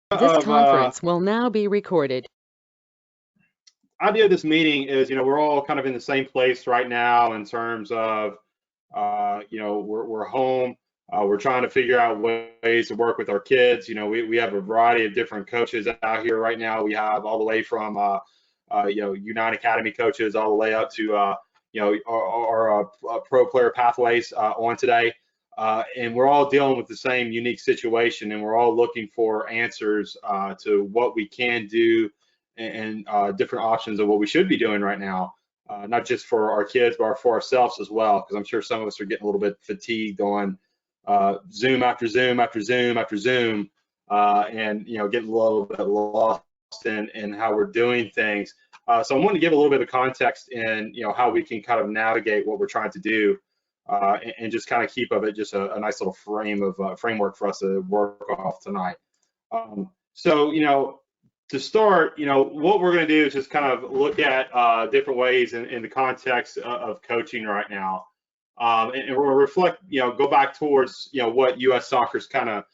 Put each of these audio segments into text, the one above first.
This of conference will now be recorded. idea of this meeting is, we're all kind of in the same place right now in terms of, we're home. We're trying to figure out ways to work with our kids. We have a variety of different coaches out here right now. We have all the way from, Unite Academy coaches all the way up to, our pro player pathways on today. And we're all dealing with the same unique situation, and we're all looking for answers to what we can do and different options of what we should be doing right now, not just for our kids, but for ourselves as well, because I'm sure some of us are getting a little bit fatigued on Zoom after Zoom after Zoom after Zoom, and getting a little bit lost in how we're doing things. So I want to give a little bit of context in how we can kind of navigate what we're trying to do. And just kind of keep of it just a nice little framework for us to work off tonight. So, to start, what we're going to do is just kind of look at different ways in the context of coaching right now. And we'll reflect, go back towards, what U.S. soccer is kind of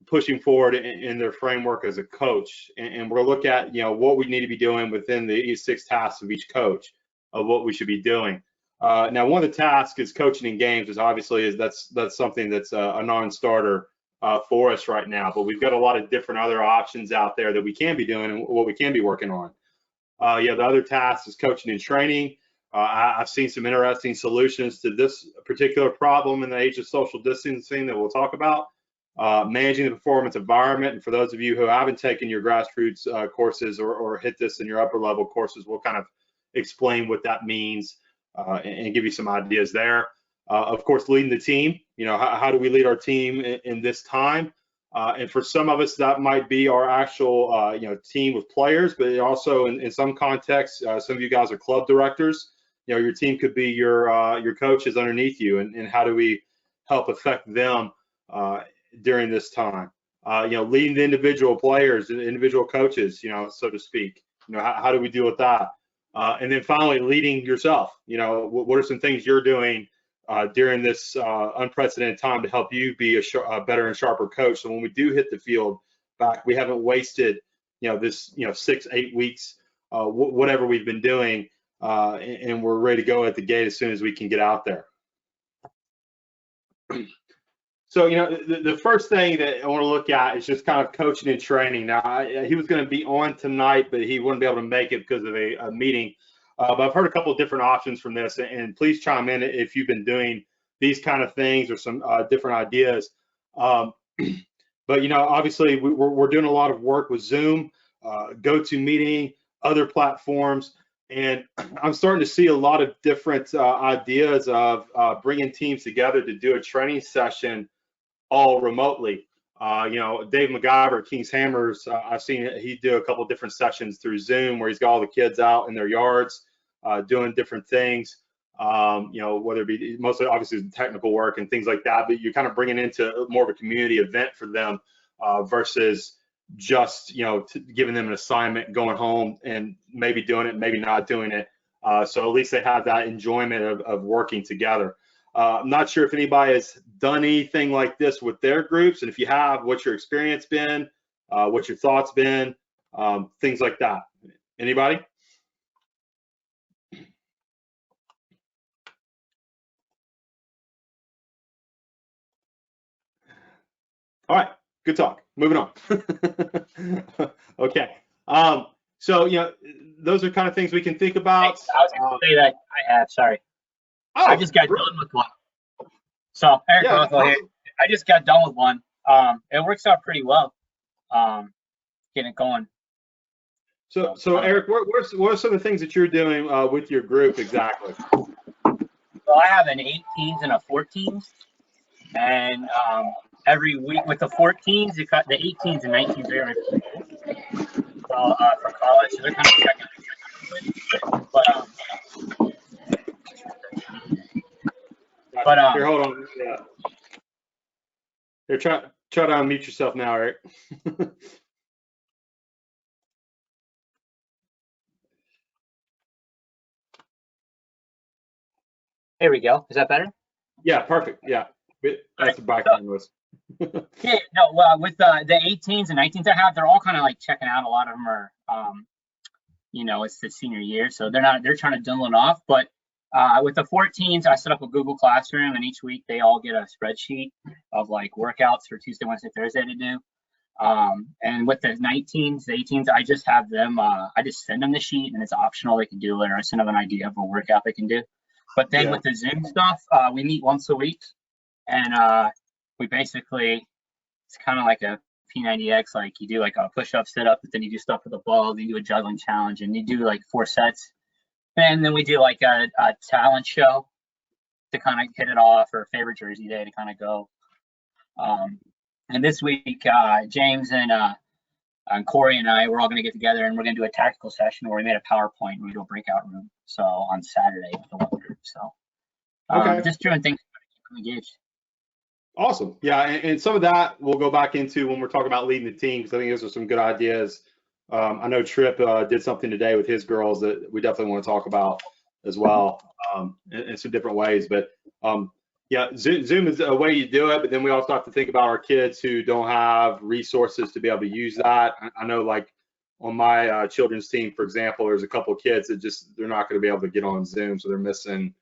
pushing forward in their framework as a coach. And we'll look at, what we need to be doing within the 6 tasks of each coach of what we should be doing. Now, one of the tasks is coaching in games, is obviously that's something that's a non-starter for us right now. But we've got a lot of different other options out there that we can be doing and what we can be working on. The other task is coaching and training. I've seen some interesting solutions to this particular problem in the age of social distancing that we'll talk about. Managing the performance environment. And for those of you who haven't taken your grassroots courses or hit this in your upper level courses, we'll kind of explain what that means. And give you some ideas there. Of course, leading the team. How do we lead our team in this time? And for some of us, that might be our actual, team with players, but also in some contexts, some of you guys are club directors. Your team could be your coaches underneath you, and how do we help affect them during this time? Leading the individual players, individual coaches, so to speak. How do we deal with that? And then finally, leading yourself. What are some things you're doing during this unprecedented time to help you be a better and sharper coach? So when we do hit the field back, we haven't wasted, this, 6-8 weeks, whatever we've been doing, and we're ready to go at the gate as soon as we can get out there. So, the first thing that I want to look at is just kind of coaching and training. Now, he was going to be on tonight, but he wouldn't be able to make it because of a meeting. But I've heard a couple of different options from this, and please chime in if you've been doing these kind of things or some different ideas. But, obviously, we're doing a lot of work with Zoom, GoToMeeting, other platforms. And I'm starting to see a lot of different ideas of bringing teams together to do a training session all remotely. Dave McGyver at King's Hammers, I've seen he do a couple of different sessions through Zoom where he's got all the kids out in their yards doing different things. Whether it be mostly obviously technical work and things like that, but you're kind of bringing into more of a community event for them versus just giving them an assignment, going home and maybe doing it, maybe not doing it. So at least they have that enjoyment of working together. I'm not sure if anybody has done anything like this with their groups, and if you have, what's your experience been? What's your thoughts been? Things like that. Anybody? All right, good talk. Moving on. Okay. So those are kind of things we can think about. I was going to say that I have. Sorry. Oh, I just got done with one. So Eric Rockwell here. I just got done with one. It works out pretty well. Getting it going. So Eric, what are some of the things that you're doing with your group exactly? So I have an 18s and a 14s, and every week with the 14s, the 18s and 19s are for college, so they're kind of checking. But here, hold on. Yeah. Here, try to unmute yourself now, Eric. There we go. Is that better? Yeah, perfect. Yeah, that's the background noise. Yeah, no, well, with the 18s and 19s I have, they're all kind of like checking out. A lot of them are, it's the senior year, so they're trying to dwindle it off. But with the 14s, I set up a Google Classroom, and each week they all get a spreadsheet of like workouts for Tuesday, Wednesday, Thursday to do. And with the 19s, the 18s, I just have them, I just send them the sheet, and it's optional. They can do it, or I send them an idea of a workout they can do. But then with the Zoom stuff, we meet once a week, and we basically, it's kind of like a P90X, like you do like a push-up, sit-up, but then you do stuff with the ball, then you do a juggling challenge, and you do like 4 sets. And then we do like a talent show to kind of hit it off, or favorite jersey day to kind of go. And this week, James and Corey and I, we're all going to get together, and we're going to do a tactical session where we made a PowerPoint and we do a breakout room. So on Saturday with the one group. So just doing things to keep them engaged. Awesome. Yeah, and some of that we'll go back into when we're talking about leading the team, because I think those are some good ideas. I know Tripp did something today with his girls that we definitely want to talk about as well, in some different ways. But yeah, Zoom is a way you do it, but then we also have to think about our kids who don't have resources to be able to use that. I know, like on my children's team, for example, there's a couple of kids that they're not going to be able to get on Zoom, so they're missing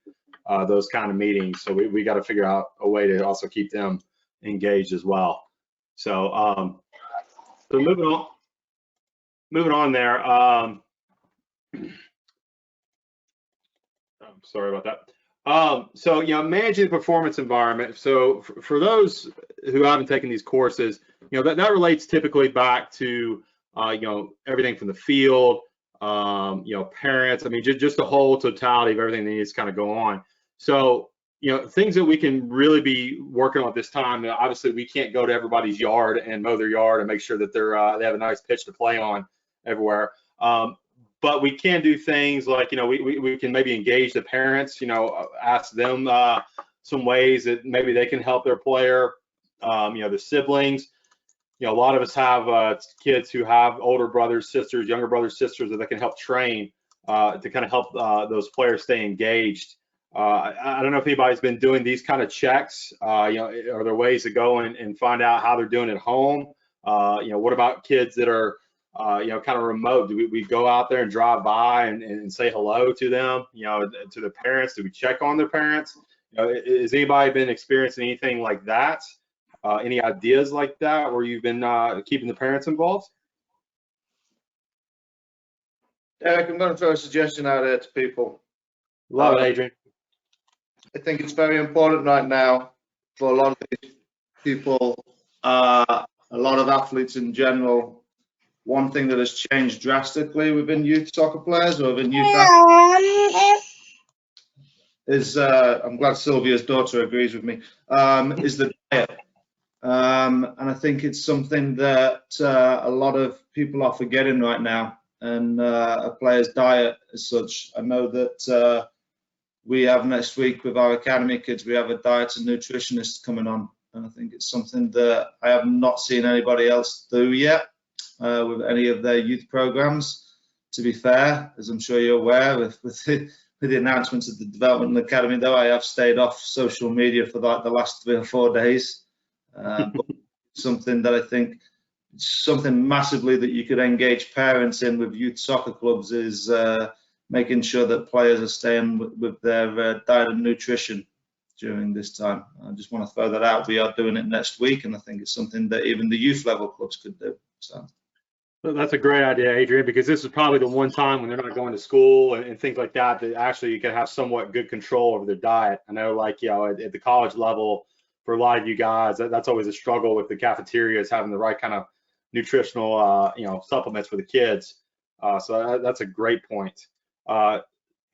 those kind of meetings. So we got to figure out a way to also keep them engaged as well. So so moving on there. I'm sorry about that. So managing the performance environment. So for those who haven't taken these courses, that relates typically back to everything from the field, parents. I mean, just the whole totality of everything that needs to kind of go on. So, things that we can really be working on at this time. Obviously, we can't go to everybody's yard and mow their yard and make sure that they have a nice pitch to play on everywhere. But we can do things like, we can maybe engage the parents, ask them some ways that maybe they can help their player, the siblings. A lot of us have kids who have older brothers, sisters, younger brothers, sisters that can help train to kind of help those players stay engaged. I don't know if anybody's been doing these kind of checks. Are there ways to go and find out how they're doing at home? What about kids that are, kind of remote? Do we go out there and drive by and say hello to them, to the parents? Do we check on their parents? Has anybody been experiencing anything like that? Any ideas like that where you've been keeping the parents involved? Eric, I'm going to throw a suggestion out there to people. Love it, Adrian. I think it's very important right now for a lot of these people, a lot of athletes in general. One thing that has changed drastically within youth soccer players or within youth athletes is, I'm glad Sylvia's daughter agrees with me, is the diet. And I think it's something that a lot of people are forgetting right now, and a player's diet as such. I know that we have next week with our academy kids, we have a diet and nutritionist coming on, and I think it's something that I have not seen anybody else do yet with any of their youth programs. To be fair, as I'm sure you're aware, with the announcements of the development academy, though, I have stayed off social media for like the last 3 or 4 days. But something that I think, something massively that you could engage parents in with youth soccer clubs is making sure that players are staying with their diet and nutrition during this time. I just want to throw that out. We are doing it next week, and I think it's something that even the youth level clubs could do. So that's a great idea, Adrian, because this is probably the one time when they're not going to school and things like that, that actually you can have somewhat good control over their diet. I know, like, at the college level, for a lot of you guys, that's always a struggle with the cafeterias having the right kind of nutritional, supplements for the kids. So that's a great point.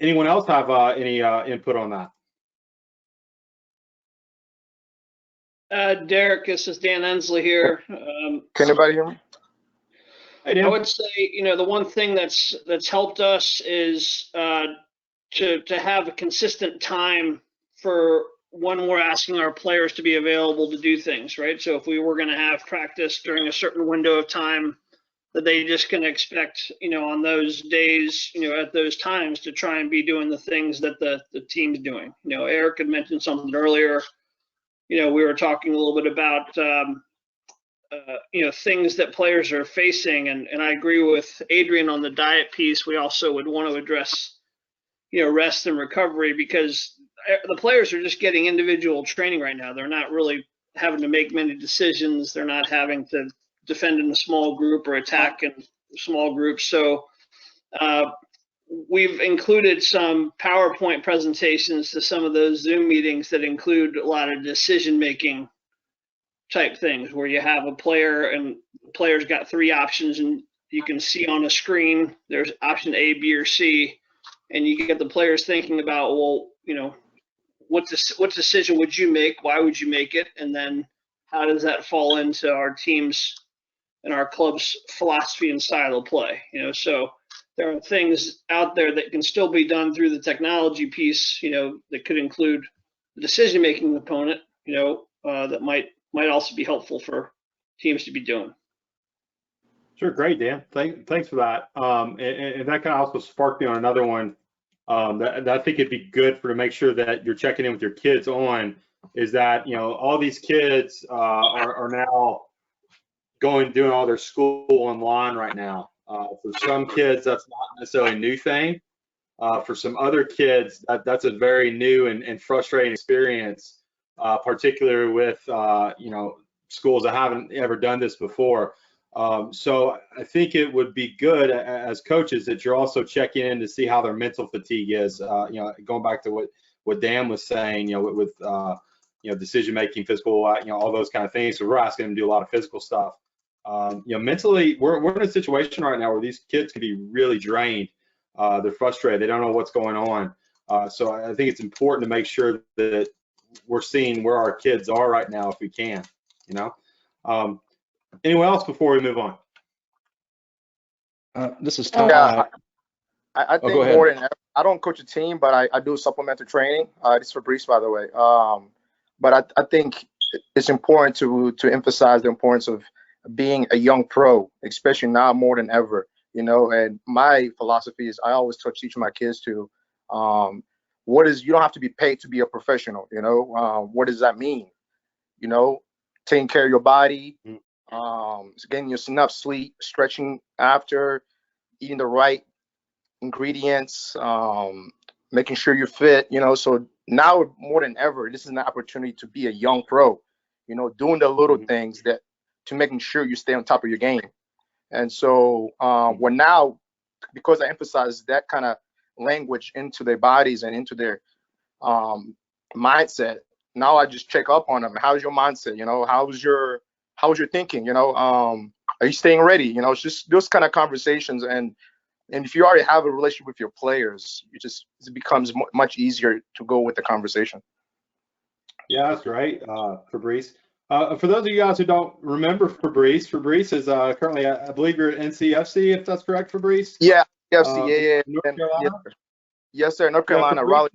Anyone else have any input on that? Derek, this is Dan Ensley here. Can anybody hear me? I would say, the one thing that's helped us is to have a consistent time for when we're asking our players to be available to do things, right? So if we were going to have practice during a certain window of time, that they just can expect, on those days, at those times, to try and be doing the things that the team's doing. Eric had mentioned something earlier, we were talking a little bit about, things that players are facing. And I agree with Adrian on the diet piece. We also would want to address, rest and recovery, because the players are just getting individual training right now. They're not really having to make many decisions. They're not having to defend in a small group or attack in small groups. So we've included some PowerPoint presentations to some of those Zoom meetings that include a lot of decision-making type things, where you have a player and the player's got 3 options, and you can see on a screen there's option A, B, or C, and you get the players thinking about, well, what decision would you make? Why would you make it? And then how does that fall into our team's and our club's philosophy and style of play? So there are things out there that can still be done through the technology piece, that could include the decision-making component, that might also be helpful for teams to be doing. Sure, great, Dan. Thanks for that. And that kind of also sparked me on another one that I think it'd be good to make sure that you're checking in with your kids on, is that all these kids are now doing all their school online right now. For some kids, that's not necessarily a new thing. For some other kids, that's a very new and frustrating experience, particularly with schools that haven't ever done this before. So I think it would be good as coaches that you're also checking in to see how their mental fatigue is. Going back to what Dan was saying, with decision making, physical, all those kind of things. So we're asking them to do a lot of physical stuff. Mentally, we're in a situation right now where these kids can be really drained. They're frustrated. They don't know what's going on. So I think it's important to make sure that we're seeing where our kids are right now if we can. Anyone else before we move on? This is Tom. Yeah, I think go ahead. more than ever, I don't coach a team, but I do supplemental training. This is Fabrice, by the way. But I think it's important to emphasize the importance of being a young pro, especially now more than ever. And my philosophy is I always teach my kids to you don't have to be paid to be a professional. What does that mean? Taking care of your body, getting your enough sleep, stretching after, eating the right ingredients, making sure you're fit. So now more than ever, this is an opportunity to be a young pro. Doing the little things to making sure you stay on top of your game. And so we're now, because I emphasize that kind of language into their bodies and into their mindset, now I just check up on them. How's your mindset? How's your thinking? Are you staying ready? It's just those kind of conversations. And if you already have a relationship with your players, it becomes much easier to go with the conversation. Yeah, that's right, Fabrice. For those of you guys who don't remember Fabrice is currently, I believe you're at NCFC, if that's correct, Fabrice? Yeah, FC, yeah. North Carolina? Yes, sir. North Carolina, Raleigh.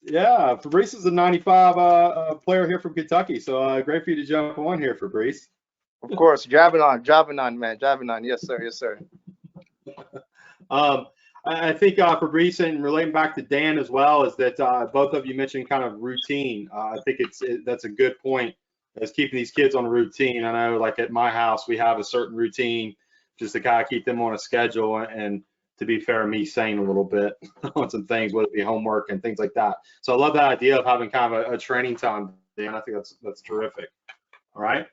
Yeah, Fabrice is a 95 player here from Kentucky, so great for you to jump on here, Fabrice. Of course, driving on, man, driving on. Yes, sir. Yes, sir. I think Fabrice, and relating back to Dan as well, is that both of you mentioned kind of routine. I think that's a good point, is keeping these kids on a routine. I know, like at my house, we have a certain routine just to kind of keep them on a schedule, and to be fair, me saying a little bit on some things, whether it be homework and things like that. So I love that idea of having kind of a training time, Dan. I think that's terrific. All right.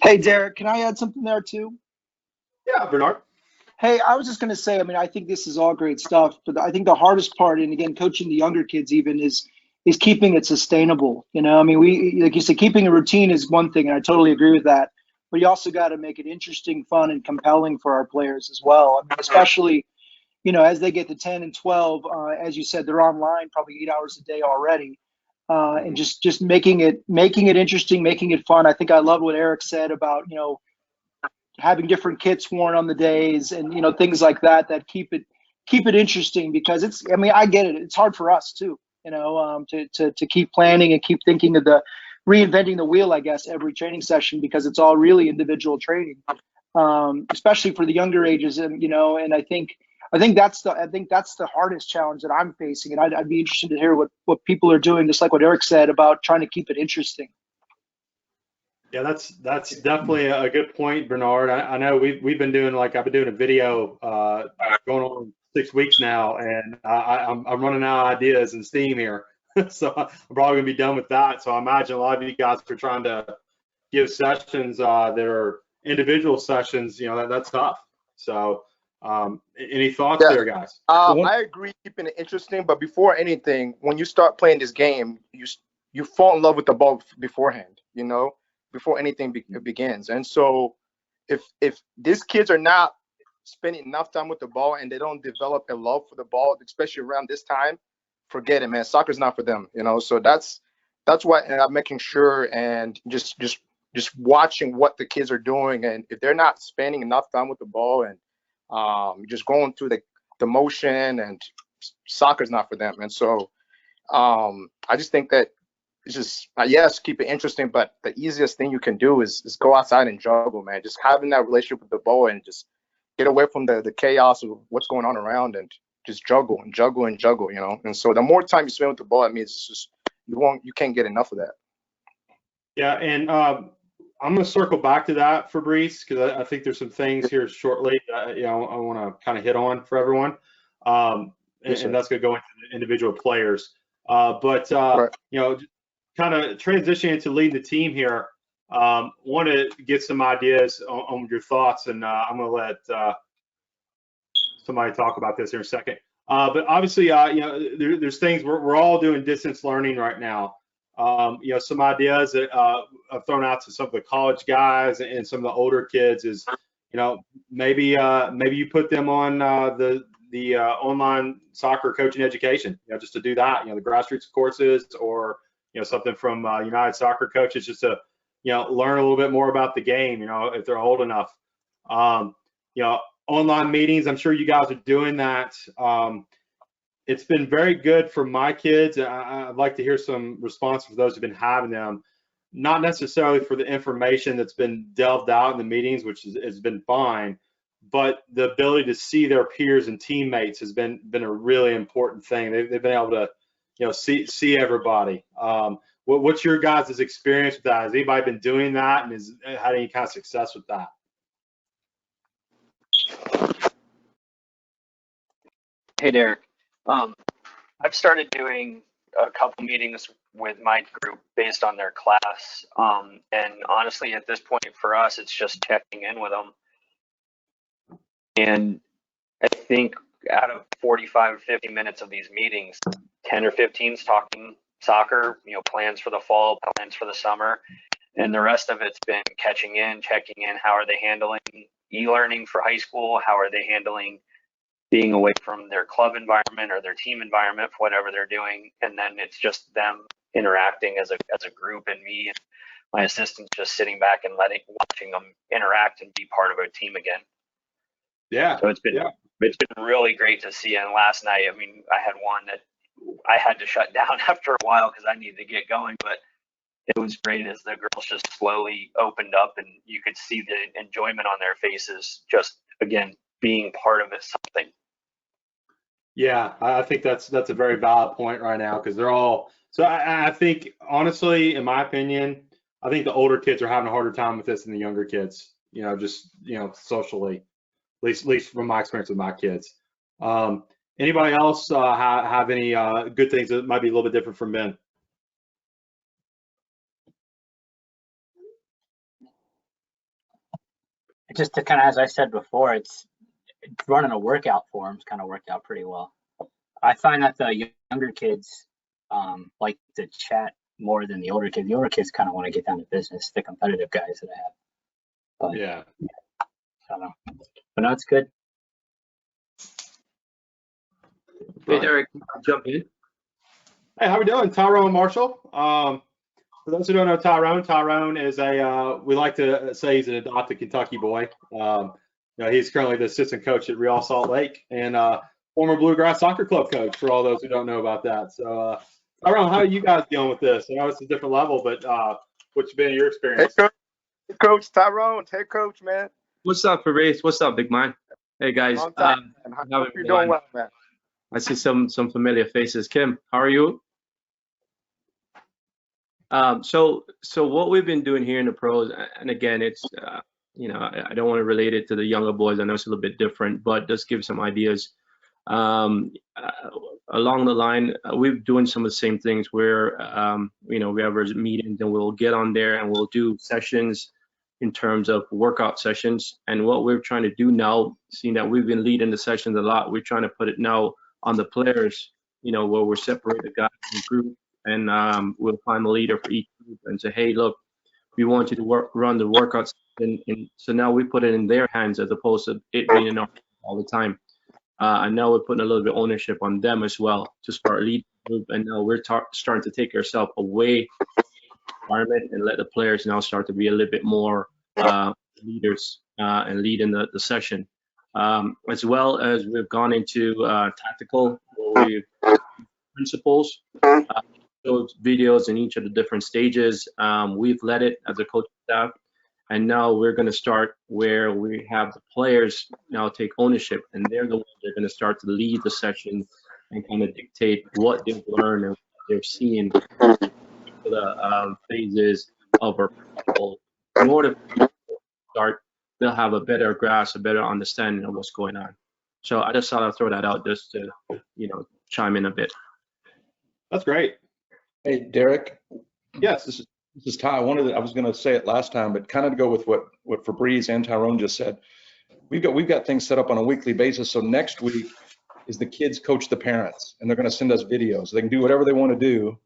Hey, Derek, can I add something there too? Yeah, Bernard. Hey, I was just going to say, I think this is all great stuff, but I think the hardest part, and again, coaching the younger kids even, is keeping it sustainable. We, like you said, keeping a routine is one thing, and I totally agree with that. But you also got to make it interesting, fun, and compelling for our players as well. especially, as they get to 10 and 12, as you said, they're online probably 8 hours a day already. And just making it interesting, making it fun. I think I love what Eric said about, having different kits worn on the days and, things like that keep it interesting, because I get it. It's hard for us too, to keep planning and keep thinking of reinventing the wheel, I guess, every training session, because it's all really individual training, especially for the younger ages. And I think I think that's the hardest challenge that I'm facing, and I'd be interested to hear what people are doing, just like what Eric said about trying to keep it interesting. Yeah, that's definitely a good point, Bernard. I know we've been doing, like, I've been doing a video going on 6 weeks now, and I'm running out of ideas and steam here. So I'm probably gonna be done with that. So I imagine a lot of you guys are trying to give sessions that are individual sessions. You know, that's tough. So any thoughts there, guys? I agree, keeping it interesting. But before anything, when you start playing this game, you fall in love with the ball beforehand. You know, before anything begins. And so, if these kids are not spending enough time with the ball and they don't develop a love for the ball, especially around this time, forget it, man. Soccer's not for them. You know, so that's why I'm making sure and just watching what the kids are doing, and if they're not spending enough time with the ball and just going through the motion, and soccer's not for them. And so I just think that it's just, yes, keep it interesting, but the easiest thing you can do is go outside and juggle, man. Just having that relationship with the ball and just get away from the chaos of what's going on around, and just juggle and juggle and juggle, you know. And so the more time you spend with the ball, it means it's just you can't get enough of that. Yeah, and I'm going to circle back to that, Fabrice, because I think there's some things here shortly that, you know, I want to kind of hit on for everyone, and that's going to go into the individual players. But Right. you know, kind of transitioning into leading the team here, want to get some ideas on your thoughts, and I'm going to let somebody talk about this here in a second. But obviously, you know, there's things we're all doing distance learning right now. You know, some ideas that I've thrown out to some of the college guys and some of the older kids is, you know, maybe you put them on the online soccer coaching education, you know, just to do that, you know, the grassroots courses, or, you know, something from United Soccer Coaches, just to, you know, learn a little bit more about the game, you know, if they're old enough. You know, online meetings, I'm sure you guys are doing that. It's been very good for my kids. I'd like to hear some response for those who've been having them, not necessarily for the information that's been delved out in the meetings, which has been fine, but the ability to see their peers and teammates has been a really important thing. They've been able to, you know, see everybody. What's your guys' experience with that? Has anybody been doing that, and has had any kind of success with that? Hey, Derek. I've started doing a couple meetings with my group based on their class. And honestly, at this point for us, it's just checking in with them. And I think out of 45 or 50 minutes of these meetings, 10 or 15 is talking soccer, you know, plans for the fall, plans for the summer. And the rest of it's been catching in, checking in. How are they handling e-learning for high school? How are they handling being away from their club environment or their team environment for whatever they're doing? And then it's just them interacting as a group, and me and my assistant just sitting back and watching them interact and be part of a team again. Yeah. So it's been really great to see. And last night, I mean, I had one that I had to shut down after a while because I needed to get going, but it was great as the girls just slowly opened up, and you could see the enjoyment on their faces, just again being part of it, something. Yeah, I think that's a very valid point right now, because they're all, so I think, honestly, in my opinion, I think the older kids are having a harder time with this than the younger kids, you know, just, you know, socially, at least from my experience with my kids. Anybody else have any good things that might be a little bit different from Ben? Just to kind of, as I said before, it's running a workout for them kind of worked out pretty well. I find that the younger kids like to chat more than the older kids. The older kids kind of want to get down to business, the competitive guys that I have. But Yeah. I don't know. But no, it's good. Hey, Derek, jump in. Hey, how we doing? Tyrone Marshall. For those who don't know Tyrone is we like to say he's an adopted Kentucky boy. You know, he's currently the assistant coach at Real Salt Lake, and former Bluegrass Soccer Club coach, for all those who don't know about that. So, Tyrone, how are you guys dealing with this? I know it's a different level, but what's been your experience? Hey, Coach Tyrone, head coach, man. What's up, Fabrice? What's up, big man? Hey guys, Long time, man. hello Hope you're doing everyone. well, man. I see some familiar faces. Kim, how are you? So what we've been doing here in the pros, and again, it's I don't want to relate it to the younger boys. I know it's a little bit different, but just give some ideas. Um, Along the line, we're doing some of the same things where we have our meetings and we'll get on there and we'll do sessions in terms of workout sessions. And what we're trying to do now, seeing that we've been leading the sessions a lot, we're trying to put it now on the players, where we're separate the guys in group, and we'll find a leader for each group and say, hey, look, we want you to run the workouts. And so now we put it in their hands as opposed to it being in our all the time. And now we're putting a little bit of ownership on them as well to start leading the group. And now we're starting to take ourselves away from the environment and let the players now start to be a little bit more leaders and leading the session. As well as we've gone into tactical, where we've principles, those videos in each of the different stages. We've led it as a coaching staff. And now we're going to start where we have the players now take ownership, and they're the ones that are going to start to lead the session and kind of dictate what they've learned and what they're seeing for the phases of our principles. In order for people to start, they'll have a better grasp, a better understanding of what's going on. So I just thought I'd throw that out just to, chime in a bit. That's great. Hey, Derek. Yes. This is Ty. I was going to say it last time, but kind of to go with what Fabrice and Tyrone just said. We've got things set up on a weekly basis. So next week is the kids coach the parents, and they're going to send us videos. They can do whatever they want to do,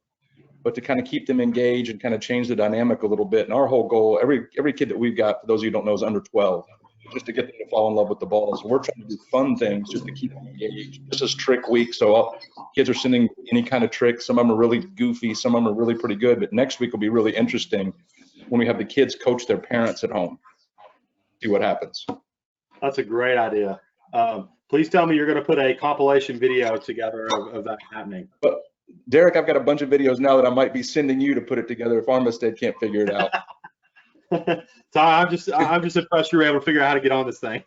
but to kind of keep them engaged and kind of change the dynamic a little bit. And our whole goal, every kid that we've got, for those of you who don't know, is under 12, just to get them to fall in love with the ball. So we're trying to do fun things just to keep them engaged. This is trick week, so kids are sending any kind of tricks. Some of them are really goofy, some of them are really pretty good. But next week will be really interesting when we have the kids coach their parents at home. See what happens. That's a great idea. Please tell me you're going to put a compilation video together of that happening. But Derek, I've got a bunch of videos now that I might be sending you to put it together if Armistead can't figure it out. Ty, I'm just impressed you were able to figure out how to get on this thing.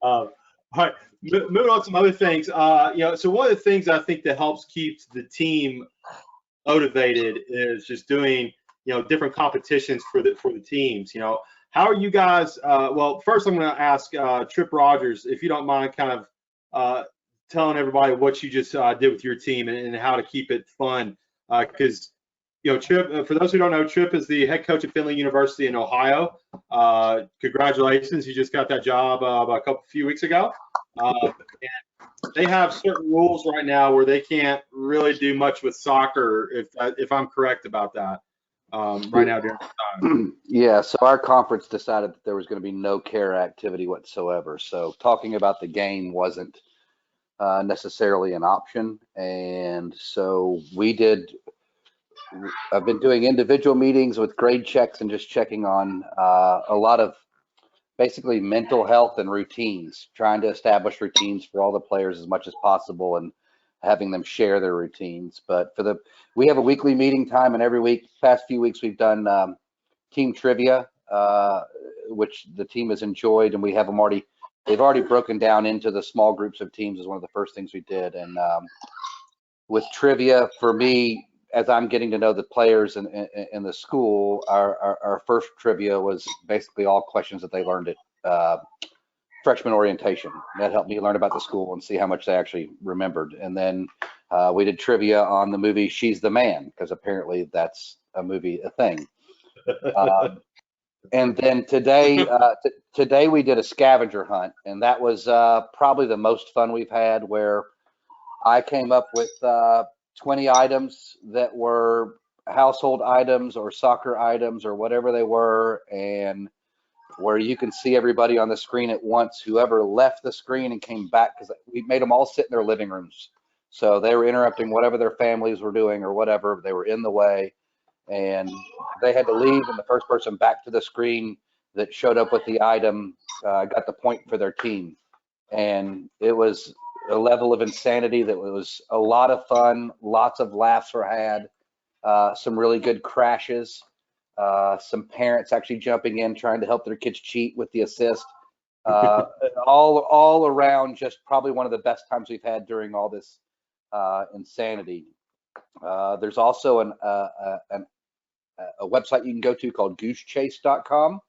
All right, moving on to some other things. So one of the things I think that helps keep the team motivated is just doing, different competitions for the teams. How are you guys? Well, first I'm going to ask Trip Rogers, if you don't mind, kind of telling everybody what you just did with your team and how to keep it fun, because. Trip, for those who don't know, Trip is the head coach at Findlay University in Ohio. Congratulations, you just got that job a few weeks ago. And they have certain rules right now where they can't really do much with soccer, if I'm correct about that, right now during the time. Yeah, so our conference decided that there was going to be no care activity whatsoever. So talking about the game wasn't necessarily an option. And so I've been doing individual meetings with grade checks and just checking on a lot of basically mental health and routines, trying to establish routines for all the players as much as possible and having them share their routines. But we have a weekly meeting time, and every week, past few weeks, we've done team trivia, which the team has enjoyed, and they've already broken down into the small groups of teams is one of the first things we did. And with trivia, for me, as I'm getting to know the players in the school, our first trivia was basically all questions that they learned at freshman orientation. That helped me learn about the school and see how much they actually remembered. And then we did trivia on the movie She's the Man, because apparently that's a thing. And then today we did a scavenger hunt, and that was probably the most fun we've had, where I came up with 20 items that were household items or soccer items or whatever they were, and where you can see everybody on the screen at once, whoever left the screen and came back, because we made them all sit in their living rooms. So they were interrupting whatever their families were doing or whatever. They were in the way, and they had to leave, and the first person back to the screen that showed up with the item got the point for their team. And it was a level of insanity that was a lot of fun. Lots of laughs were had, some really good crashes. some parents actually jumping in, trying to help their kids cheat with the assist. All around, just probably one of the best times we've had during all this insanity. There's also a website you can go to called goosechase.com.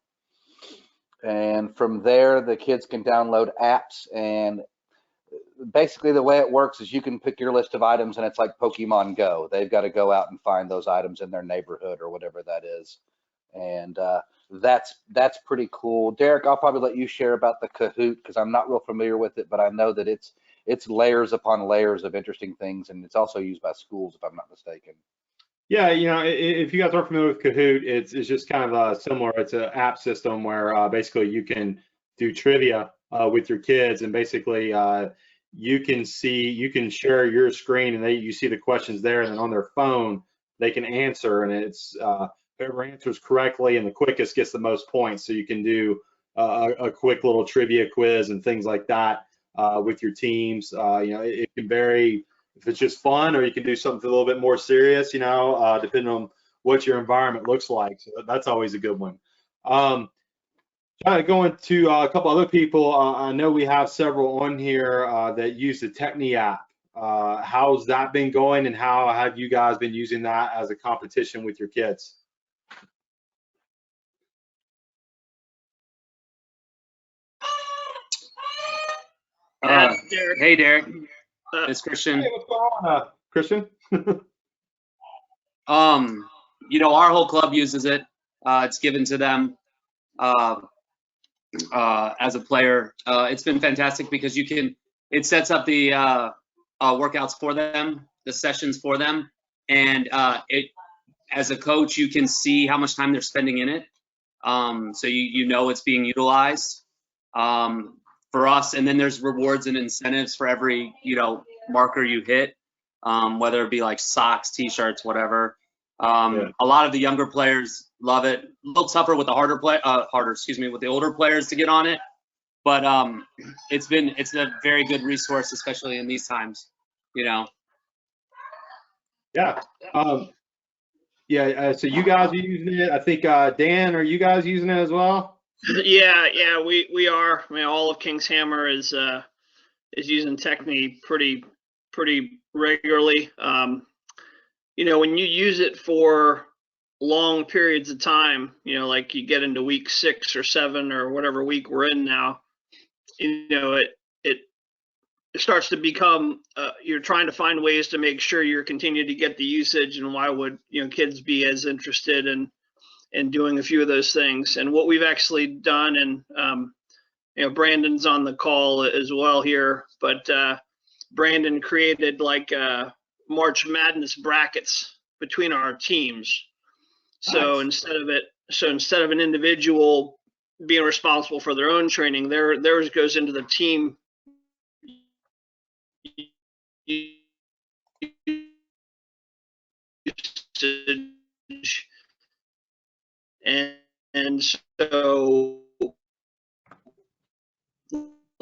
And from there, the kids can download apps. And basically the way it works is you can pick your list of items, and it's like Pokemon Go. They've got to go out and find those items in their neighborhood or whatever that is. And that's pretty cool. Derek, I'll probably let you share about the Kahoot, because I'm not real familiar with it, but I know that it's layers upon layers of interesting things, and it's also used by schools, if I'm not mistaken. Yeah, if you guys aren't familiar with Kahoot, it's just kind of similar. It's an app system where basically you can do trivia with your kids, and basically you can share your screen, and you see the questions there, and then on their phone they can answer, and it's whoever answers correctly and the quickest gets the most points. So you can do a quick little trivia quiz and things like that with your teams. It can vary if it's just fun, or you can do something a little bit more serious, depending on what your environment looks like. So that's always a good one. Trying to go into a couple other people. I know we have several on here that use the Techni app. How's that been going, and how have you guys been using that as a competition with your kids? Derek. Hey, Derek. It's Christian. Hey, what's going on, Christian? Our whole club uses it. It's given to them as a player. It's been fantastic because it sets up the workouts for them, the sessions for them, and as a coach, you can see how much time they're spending in it. So you know it's being utilized for us, and then there's rewards and incentives for every marker you hit, whether it be like socks, t-shirts, whatever. A lot of the younger players love it. A little tougher with the with the older players to get on it, but it's a very good resource, especially in these times. Yeah. So you guys are using it. I think Dan, are you guys using it as well? Yeah, we are. I mean, all of King's Hammer is using Techni pretty regularly. When you use it for long periods of time, like you get into week 6 or 7 or whatever week we're in now, it starts to become you're trying to find ways to make sure you're continuing to get the usage, and why would kids be as interested in doing a few of those things. And what we've actually done, and Brandon's on the call as well here, but Brandon created like March Madness brackets between our teams. So Nice. instead of an individual being responsible for their own training, theirs goes into the team usage. And so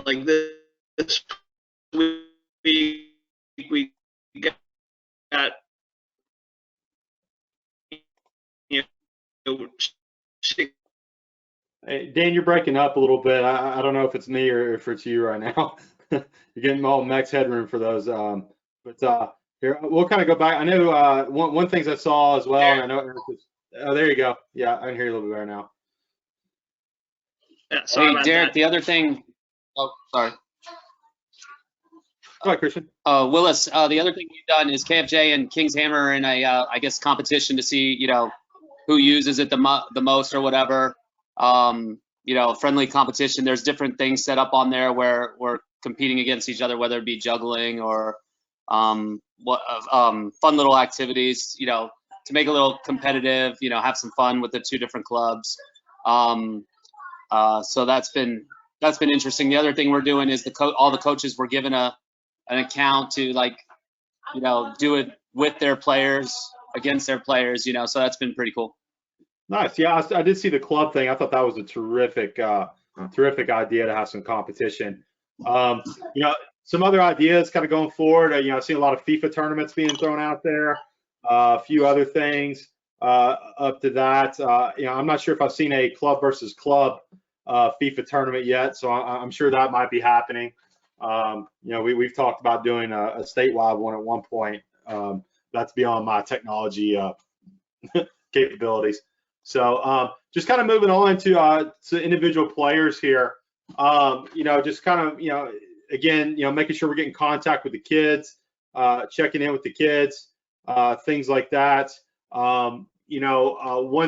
like this week we got Hey, Dan, you're breaking up a little bit. I don't know if it's me or if it's you right now. You're getting all max headroom for those. But here, we'll kind of go back. I know one things I saw as well, and I know Eric was, oh, there you go. Yeah, I can hear you a little bit better now. Yeah, sorry about Derek, that. the other thing. Oh, sorry. Go ahead, Christian. Willis, the other thing we've done is KFJ and King's Hammer in a, I guess, competition to see, who uses it the most or whatever. Friendly competition. There's different things set up on there where we're competing against each other, whether it be juggling or fun little activities, to make it a little competitive, have some fun with the two different clubs. So that's been interesting. The other thing we're doing is all the coaches were given an account to do it with their players, against their players, so that's been pretty cool. Nice. Yeah, I did see the club thing. I thought that was a terrific idea to have some competition. Some other ideas kind of going forward. I've seen a lot of FIFA tournaments being thrown out there, a few other things. up to that. I'm not sure if I've seen a club versus club FIFA tournament yet, so I'm sure that might be happening. We've talked about doing a statewide one at one point. That's beyond my technology capabilities. So just kind of moving on to individual players here. Just kind of, again, making sure we're getting contact with the kids, checking in with the kids, things like that. One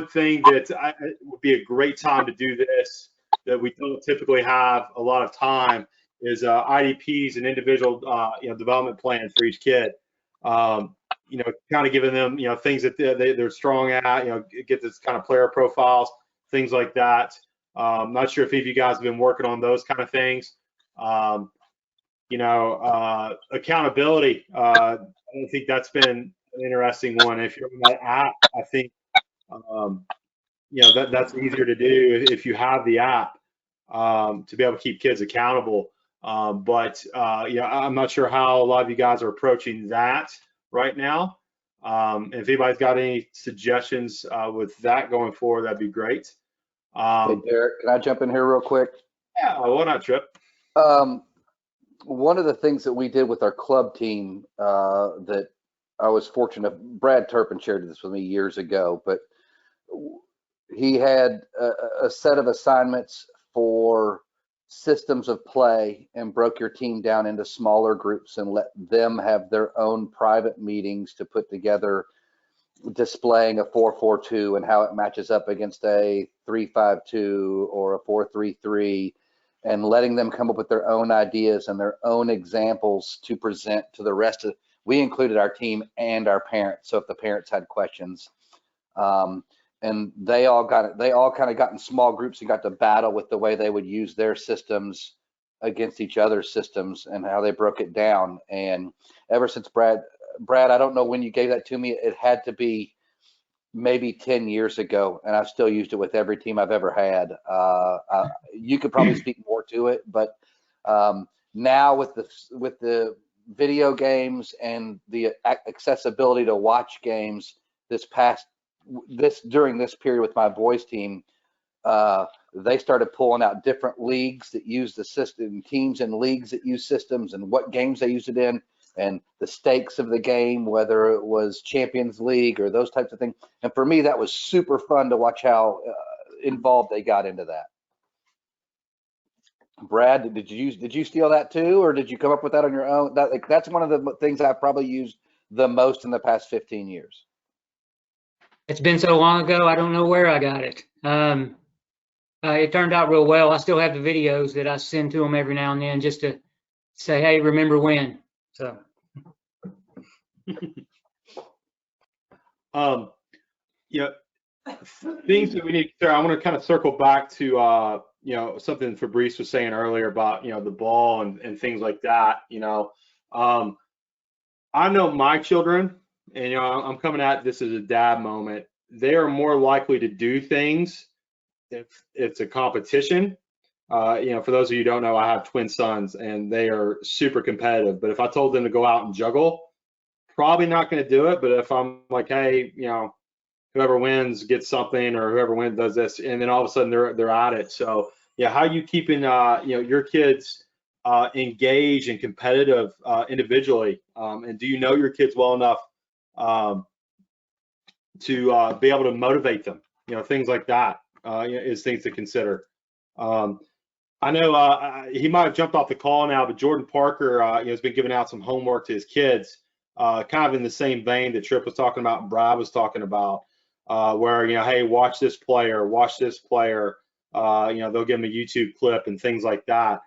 thing that would be a great time to do this that we don't typically have a lot of time is IDPs and individual, development plans for each kid. Kind of giving them, things that they're strong at, get this kind of player profiles, things like that. Not sure if any of you guys have been working on those kind of things. Accountability. I think that's been an interesting one. If you're on that app, I think, that's easier to do if you have the app to be able to keep kids accountable. But I'm not sure how a lot of you guys are approaching that right now. If anybody's got any suggestions with that going forward, that'd be great. Hey, Derek, can I jump in here real quick? Yeah, why not, Trip? One of the things that we did with our club team that I was fortunate, Brad Turpin shared this with me years ago, but he had a set of assignments for systems of play and broke your team down into smaller groups and let them have their own private meetings to put together displaying a 4-4-2 and how it matches up against a 3-5-2 or a 4-3-3, and letting them come up with their own ideas and their own examples to present to the rest of. We included our team and our parents, so if the parents had questions, and they all kind of got in small groups and got to battle with the way they would use their systems against each other's systems and how they broke it down. And ever since Brad, I don't know when you gave that to me. It had to be maybe 10 years ago, and I've still used it with every team I've ever had. You could probably speak more to it, but now with the video games and the accessibility to watch games during this period with my boys team, they started pulling out different leagues that use the system, teams and leagues that use systems, and what games they use it in, and the stakes of the game, whether it was Champions League or those types of things. And for me, that was super fun to watch how involved they got into that. Brad, did you steal that too, or did you come up with that on your own? That's one of the things I've probably used the most in the past 15 years. It's been so long ago, I don't know where I got it. It turned out real well. I still have the videos that I send to them every now and then just to say, hey, remember when. So. Things that we need to, I want to kind of circle back to, something Fabrice was saying earlier about, the ball and things like that. I know my children, and, I'm coming at this as a dad moment. They are more likely to do things if it's a competition. For those of you who don't know, I have twin sons and they are super competitive. But if I told them to go out and juggle, probably not going to do it. But if I'm like, hey, whoever wins gets something, or whoever wins does this, and then all of a sudden they're at it. So yeah, how are you keeping your kids engaged and competitive individually? And do you know your kids well enough to be able to motivate them? Things like that is things to consider. I know he might have jumped off the call now, but Jordan Parker has been giving out some homework to his kids, kind of in the same vein that Tripp was talking about and Brad was talking about, where, hey, watch this player. They'll give them a YouTube clip and things like that.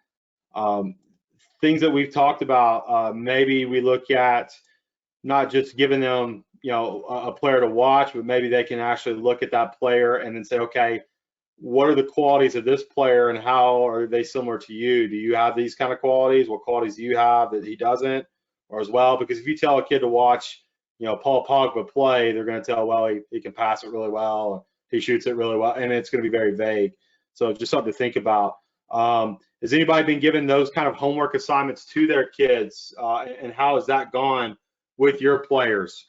Things that we've talked about, maybe we look at not just giving them, a player to watch, but maybe they can actually look at that player and then say, okay, what are the qualities of this player and how are they similar to you? Do you have these kind of qualities? What qualities do you have that he doesn't? Or as well, because if you tell a kid to watch, Paul Pogba play, they're going to tell, well, he can pass it really well, he shoots it really well, and it's going to be very vague. So just something to think about. Has anybody been given those kind of homework assignments to their kids, and how has that gone with your players?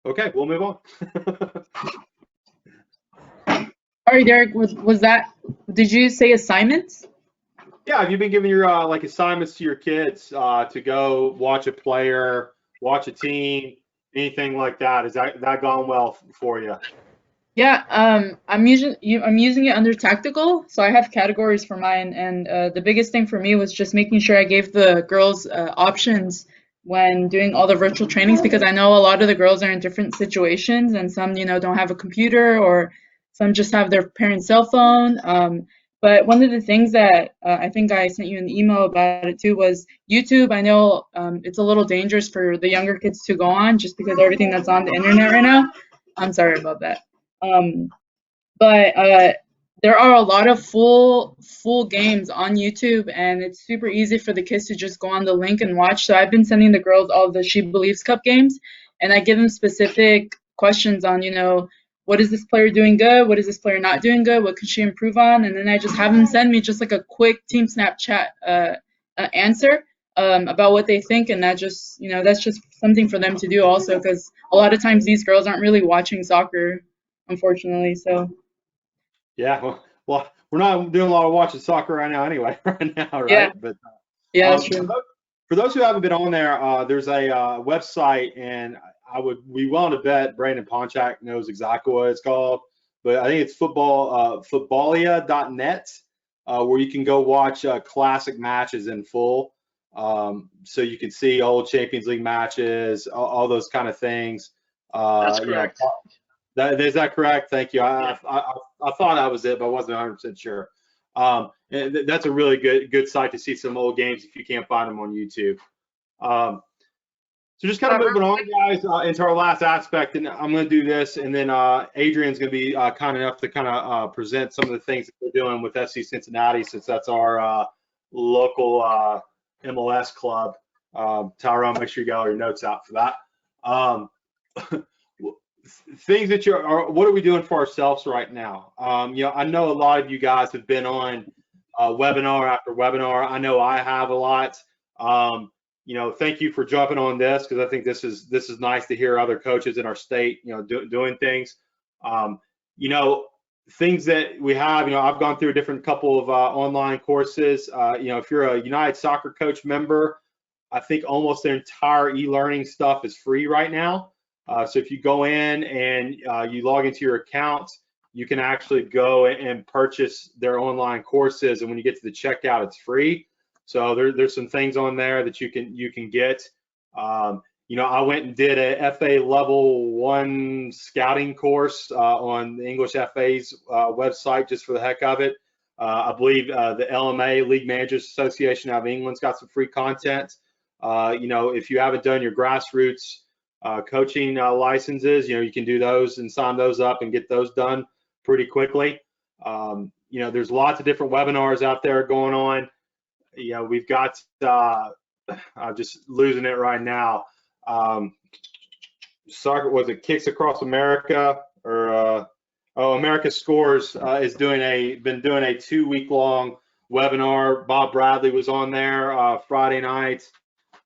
Okay, we'll move on. Sorry, Derek, was that, did you say assignments? Yeah, have you been giving your like assignments to your kids to go watch a player, watch a team, anything like that? Is that gone well for you? Yeah, I'm using it under tactical, so I have categories for mine, and the biggest thing for me was just making sure I gave the girls options when doing all the virtual trainings, because I know a lot of the girls are in different situations, and some, don't have a computer, or some just have their parent's cell phone. But one of the things that I think I sent you an email about it too was YouTube. I know it's a little dangerous for the younger kids to go on just because of everything that's on the internet right now. I'm sorry about that. But there are a lot of full games on YouTube, and it's super easy for the kids to just go on the link and watch. So I've been sending the girls all the She Believes Cup games, and I give them specific questions on, what is this player doing good? What is this player not doing good? What could she improve on? And then I just have them send me just like a quick Team Snapchat answer about what they think, and that just, that's just something for them to do also, because a lot of times these girls aren't really watching soccer, unfortunately. So Yeah, well, we're not doing a lot of watching soccer right now anyway, right? yeah, But yeah, that's true. for those who haven't been on there, there's a website, and I would be willing to bet Brandon Ponchak knows exactly what it's called, but I think it's footballia.net, where you can go watch classic matches in full. So you can see old Champions League matches, all those kind of things. That's correct. Is that correct? Thank you. I thought that was it, but I wasn't 100% sure. That's a really good site to see some old games if you can't find them on YouTube. So just kind of moving on, guys, into our last aspect, and I'm going to do this, and then Adrian's going to be kind enough to kind of present some of the things that we're doing with FC Cincinnati, since that's our local MLS club. Tyrone, make sure you got all your notes out for that. Things that what are we doing for ourselves right now? I know a lot of you guys have been on webinar after webinar. I know I have a lot. Thank you for jumping on this, because I think this is nice to hear other coaches in our state, doing things. Things that we have, I've gone through a different couple of online courses. If you're a United Soccer Coach member, I think almost their entire e-learning stuff is free right now. So if you go in and you log into your account, you can actually go and purchase their online courses, and when you get to the checkout, it's free. So there's some things on there that you can get. I went and did a FA level 1 scouting course on the English FA's website just for the heck of it. I believe the LMA, League Managers Association out of England's got some free content. If you haven't done your grassroots coaching licenses, you can do those and sign those up and get those done pretty quickly. There's lots of different webinars out there going on. We've got, I'm just losing it right now. Soccer, was it Kicks Across America, or America Scores is been doing a 2-week-long webinar. Bob Bradley was on there Friday night.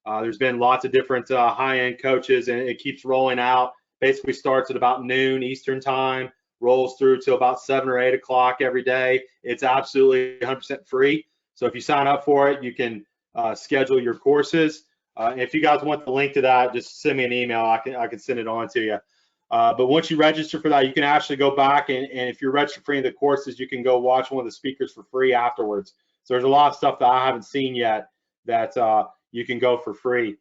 There's been lots of different high-end coaches, and it keeps rolling out. Basically starts at about noon Eastern time, rolls through to about 7 or 8 o'clock every day. It's absolutely 100% free. So if you sign up for it, you can schedule your courses. If you guys want the link to that, just send me an email. I can send it on to you. But once you register for that, you can actually go back, and if you're registered for any of the courses, you can go watch one of the speakers for free afterwards. So there's a lot of stuff that I haven't seen yet that you can go for free.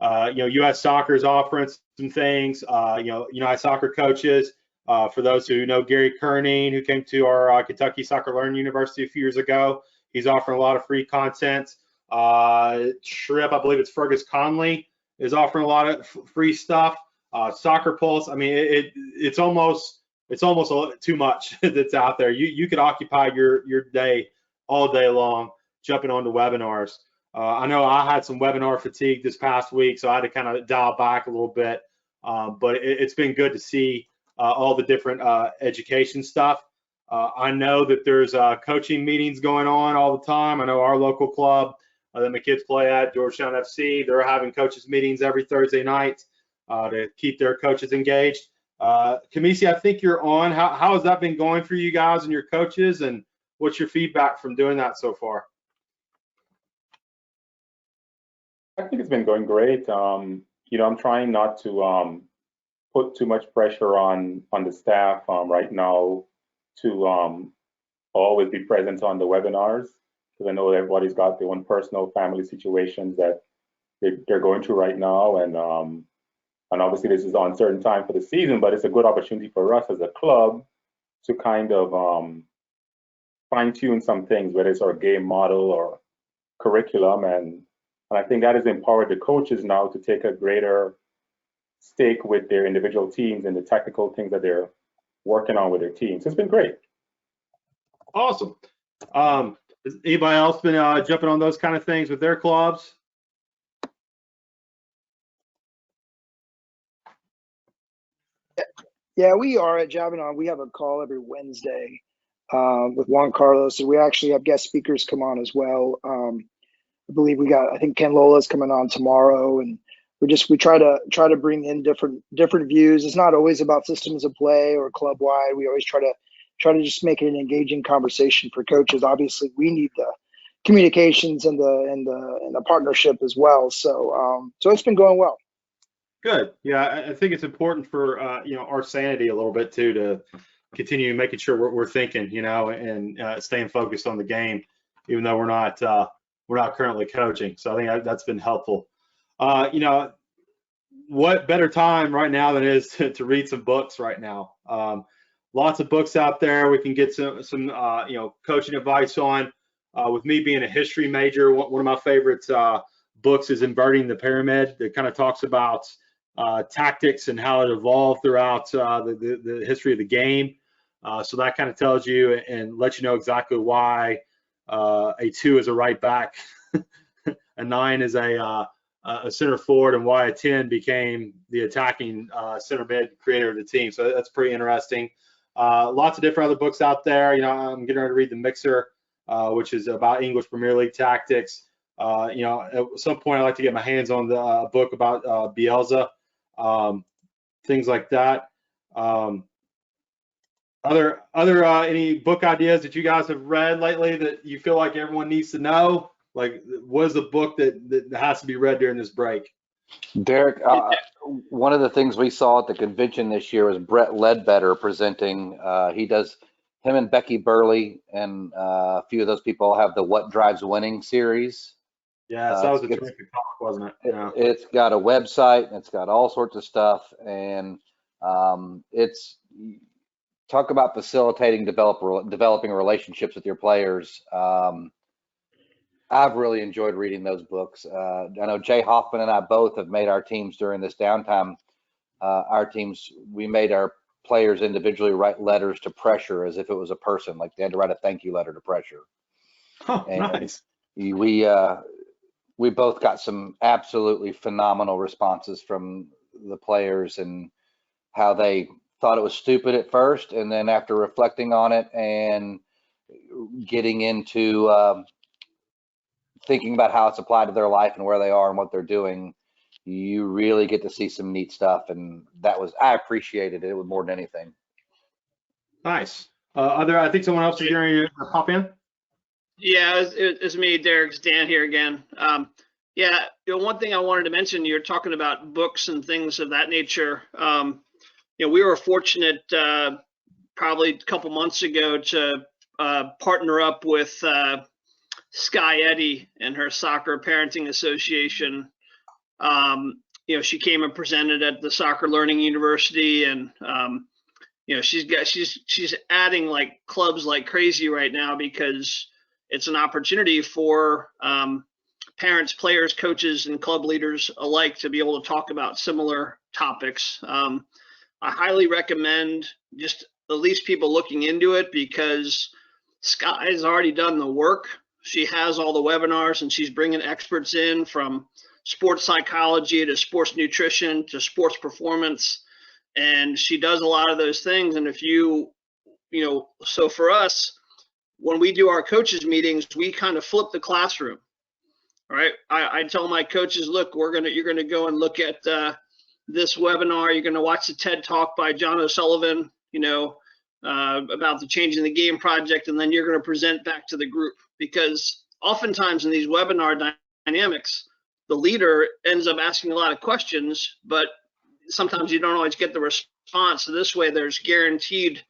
U.S. Soccer is offering some things. United Soccer Coaches, for those who know Gary Kerning, who came to our Kentucky Soccer Learning University a few years ago, he's offering a lot of free content. Trip, I believe it's Fergus Conley, is offering a lot of free stuff. Soccer Pulse, I mean, it's almost too much that's out there. You could occupy your day all day long jumping onto webinars. I know I had some webinar fatigue this past week, so I had to kind of dial back a little bit. But it's been good to see all the different education stuff. I know that there's coaching meetings going on all the time. I know our local club that my kids play at, Georgetown FC, they're having coaches meetings every Thursday night. to keep their coaches engaged. Kamisi, I think you're on. How has that been going for you guys and your coaches, and what's your feedback from doing that so far? I think it's been going great. I'm trying not to put too much pressure on the staff right now to always be present on the webinars, because I know everybody's got their own personal family situations that they're going through right now, and obviously this is an uncertain time for the season, but it's a good opportunity for us as a club to kind of fine-tune some things, whether it's our game model or curriculum, and I think that has empowered the coaches now to take a greater stake with their individual teams and the technical things that they're working on with their teams. So it's been great. Awesome. Has anybody else been jumping on those kind of things with their clubs? Yeah, we are at Jabbing. We have a call every Wednesday with Juan Carlos, and we actually have guest speakers come on as well. I believe I think Ken Lola's coming on tomorrow, and we try to bring in different views. It's not always about systems of play or club wide. We always try to just make it an engaging conversation for coaches. Obviously, we need the communications and the partnership as well. So it's been going well. Good. Yeah, I think it's important for our sanity a little bit too, to continue making sure we're thinking, and staying focused on the game, even though we're not currently coaching. So I think that's been helpful. What better time right now than it is to read some books right now? Lots of books out there we can get some coaching advice on. With me being a history major, one of my favorite books is Inverting the Pyramid, that kind of talks about tactics and how it evolved throughout the history of the game. So that kind of tells you and lets you know exactly why a 2 is a right back, a 9 is a center forward, and why a 10 became the attacking center mid creator of the team. So that's pretty interesting. Lots of different other books out there. I'm getting ready to read The Mixer, which is about English Premier League tactics. At some point I'd like to get my hands on the book about Bielsa, things like that. Other any book ideas that you guys have read lately that you feel like everyone needs to know? Like, what is the book that has to be read during this break? Derek, one of the things we saw at the convention this year was Brett Ledbetter presenting. Him and Becky Burley and a few of those people have the What Drives Winning series. Yeah, that was a terrific talk, wasn't it? Yeah. It's got a website, and it's got all sorts of stuff, and it's talk about facilitating developing relationships with your players. I've really enjoyed reading those books. I know Jay Hoffman and I both have made our teams during this downtime. We made our players individually write letters to Pressure as if it was a person, like they had to write a thank you letter to Pressure. Oh, and nice. We both got some absolutely phenomenal responses from the players, and how they thought it was stupid at first, and then after reflecting on it and getting into thinking about how it's applied to their life and where they are and what they're doing, you really get to see some neat stuff. And I appreciated it more than anything. Nice. I think someone else is going to pop in. Yeah, it's me, Derek. It's Dan here again. One thing I wanted to mention, you're talking about books and things of that nature. We were fortunate probably a couple months ago to partner up with Sky Eddy and her Soccer Parenting Association. She came and presented at the Soccer Learning University, and she's adding like clubs like crazy right now, because it's an opportunity for parents, players, coaches, and club leaders alike to be able to talk about similar topics. I highly recommend just at least people looking into it, because Sky has already done the work. She has all the webinars, and she's bringing experts in from sports psychology to sports nutrition to sports performance. And she does a lot of those things. And so for us, when we do our coaches meetings, we kind of flip the classroom, right? I tell my coaches, look, you're going to go and look at this webinar, you're going to watch the TED Talk by John O'Sullivan, about the Changing the Game project, and then you're going to present back to the group. Because oftentimes in these webinar dynamics, the leader ends up asking a lot of questions, but sometimes you don't always get the response. So this way there's guaranteed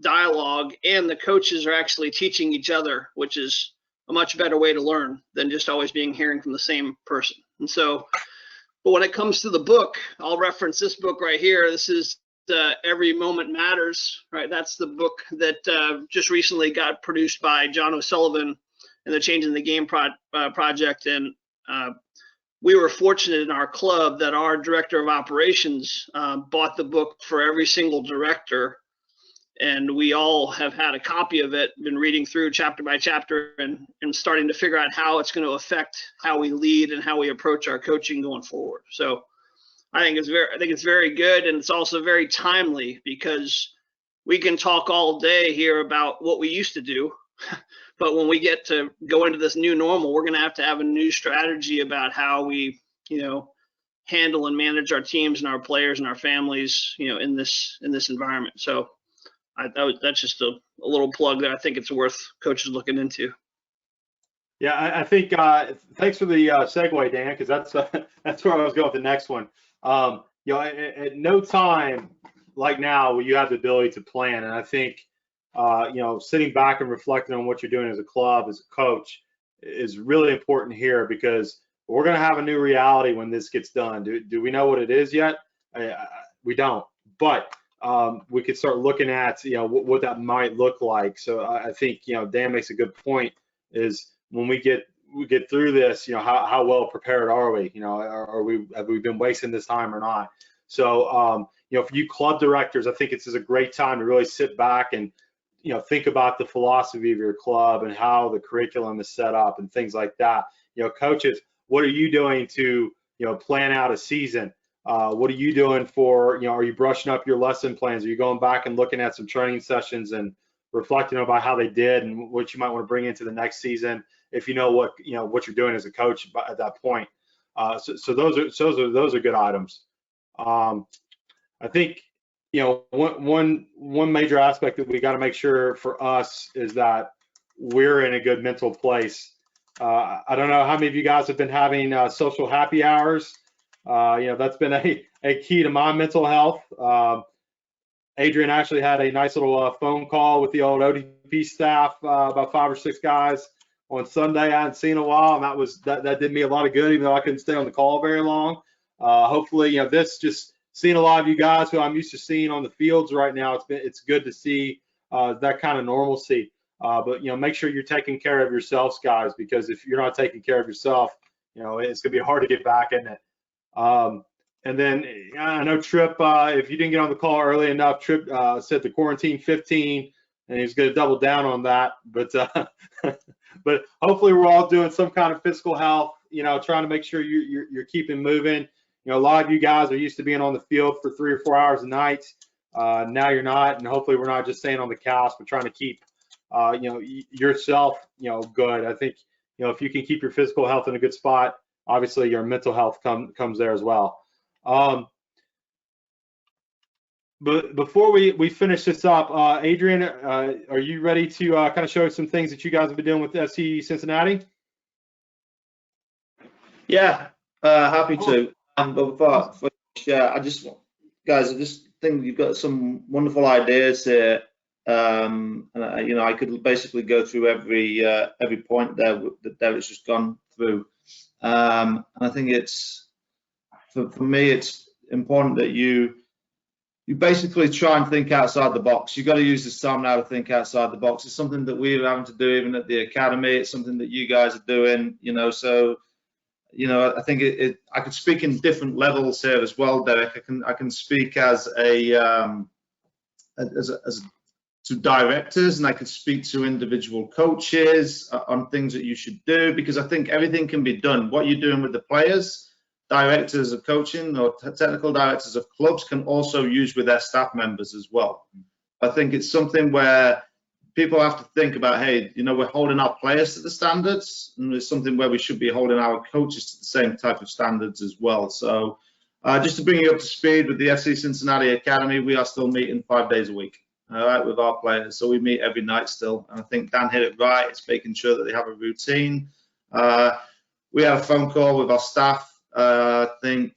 dialogue, and the coaches are actually teaching each other, which is a much better way to learn than just always hearing from the same person. And so, but when it comes to the book, I'll reference this book right here. This is Every Moment Matters, right? That's the book that just recently got produced by John O'Sullivan and the Changing the Game project. And we were fortunate in our club that our director of operations bought the book for every single director. And we all have had a copy of it, been reading through chapter by chapter and starting to figure out how it's going to affect how we lead and how we approach our coaching going forward. So I think it's very good, and it's also very timely, because we can talk all day here about what we used to do, but when we get to go into this new normal, we're going to have a new strategy about how we, handle and manage our teams and our players and our families, in this environment. So that's just a little plug that I think it's worth coaches looking into. Yeah, I think thanks for the segue, Dan, because that's where I was going with the next one. At no time like now will you have the ability to plan, and I think sitting back and reflecting on what you're doing as a club, as a coach, is really important here, because we're going to have a new reality when this gets done. Do we know what it is yet? We don't, but we could start looking at what that might look like. So I think Dan makes a good point, is when we get through this, how well prepared are we? Have we been wasting this time or not? So for you club directors, I think it's a great time to really sit back and think about the philosophy of your club and how the curriculum is set up and things like that. Coaches, what are you doing to plan out a season? What are you doing for, are you brushing up your lesson plans? Are you going back and looking at some training sessions and reflecting about how they did and what you might want to bring into the next season, if you know what you're doing as a coach at that point? So those are good items. I think one major aspect that we got to make sure for us is that we're in a good mental place. I don't know how many of you guys have been having social happy hours. That's been a key to my mental health. Adrian actually had a nice little phone call with the old ODP staff, about 5 or 6 guys on Sunday. I hadn't seen in a while, and that did me a lot of good, even though I couldn't stay on the call very long. Hopefully, this just seeing a lot of you guys who I'm used to seeing on the fields right now. It's good to see that kind of normalcy. But make sure you're taking care of yourselves, guys, because if you're not taking care of yourself, it's gonna be hard to get back in it. And then I know Tripp, if you didn't get on the call early enough, Tripp said the quarantine 15, and he's going to double down on that. But but hopefully we're all doing some kind of physical health, trying to make sure you're keeping moving. A lot of you guys are used to being on the field for 3 or 4 hours a night. Now you're not, and hopefully we're not just staying on the couch, but trying to keep yourself good. I think if you can keep your physical health in a good spot, obviously your mental health comes there as well. But before we finish this up, Adrian, are you ready to kind of show some things that you guys have been doing with FC Cincinnati? Yeah, happy to. But before I just think you've got some wonderful ideas here. And I could basically go through every point there that Derek's just gone through. And I think it's for me, it's important that you basically try and think outside the box. You've got to use this time now to think outside the box. It's something that we're having to do even at the academy. It's something that you guys are doing, So, I think I could speak in different levels here as well, Derek. I can speak as to directors, and I could speak to individual coaches on things that you should do, because I think everything can be done. What you're doing with the players, directors of coaching or technical directors of clubs can also use with their staff members as well. I think it's something where people have to think about, hey, we're holding our players to the standards, and it's something where we should be holding our coaches to the same type of standards as well. So Just to bring you up to speed with the FC Cincinnati Academy, we are still meeting 5 days a week, all right, with our players. So we meet every night still. And I think Dan hit it right. It's making sure that they have a routine. We had a phone call with our staff, I think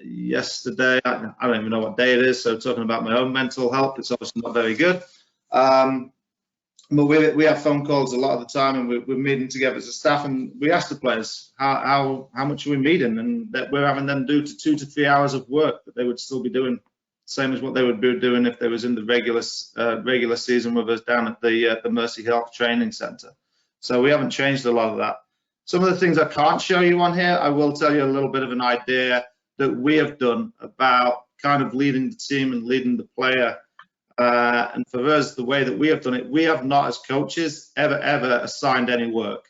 yesterday. I don't even know what day it is. So talking about my own mental health, it's obviously not very good. But we have phone calls a lot of the time, and we're meeting together as a staff, and we ask the players how much are we meeting, and that we're having them do 2 to 3 hours of work that they would still be doing, same as what they would be doing if they was in the regular season with us down at the Mercy Health Training Center. So we haven't changed a lot of that. Some of the things I can't show you on here, I will tell you a little bit of an idea that we have done about kind of leading the team and leading the player. And for us, the way that we have done it, we have not as coaches ever assigned any work.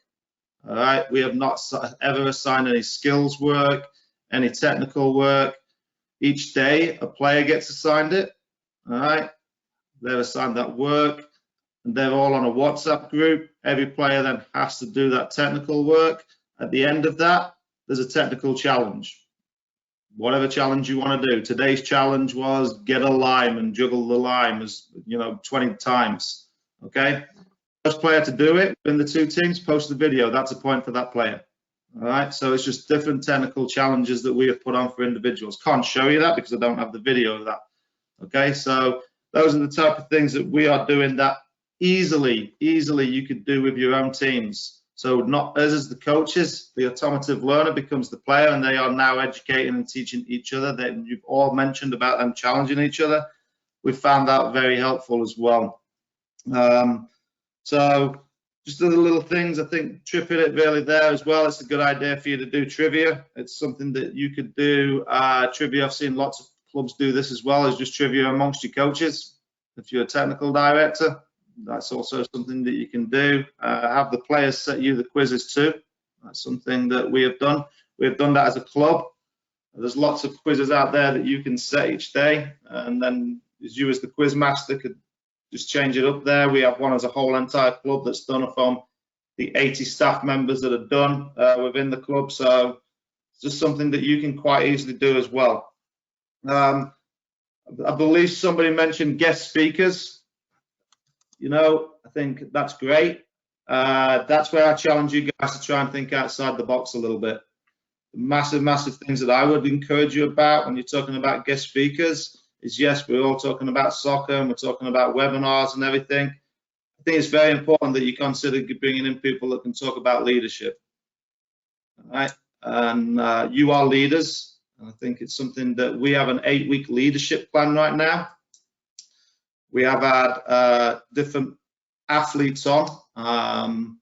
All right, we have not ever assigned any skills work, any technical work. Each day a player gets assigned it. All right, they're assigned that work, and they're all on a WhatsApp group. Every player then has to do that technical work. At the end of that, there's a technical challenge. Whatever challenge you want to do. Today's challenge was get a lime and juggle the lime, as 20 times. Okay, first player to do it in the 2 teams, post the video. That's a point for that player. All right, so it's just different technical challenges that we have put on for individuals. Can't show you that because I don't have the video of that. Okay, so those are the type of things that we are doing that easily you could do with your own teams. So not us as the coaches, the automative learner becomes the player, and they are now educating and teaching each other. You've all mentioned about them challenging each other. We found that very helpful as well. So just other little things, I think Trip hit it really there as well. It's a good idea for you to do trivia. It's something that you could do. Trivia, I've seen lots of clubs do this as well, is just trivia amongst your coaches. If you're a technical director, that's also something that you can do. Have the players set you the quizzes too. That's something that we have done. We have done that as a club. There's lots of quizzes out there that you can set each day, and then you as the quiz master could just change it up there. We have one as a whole entire club that's done from the 80 staff members that are done within the club. So it's just something that you can quite easily do as well. I believe somebody mentioned guest speakers. I think that's great. That's where I challenge you guys to try and think outside the box a little bit. Massive things that I would encourage you about when you're talking about guest speakers is, yes, we're all talking about soccer and we're talking about webinars and everything. I think it's very important that you consider bringing in people that can talk about leadership. All right? And you are leaders. And I think it's something that we have an 8-week leadership plan right now. We have had different athletes on,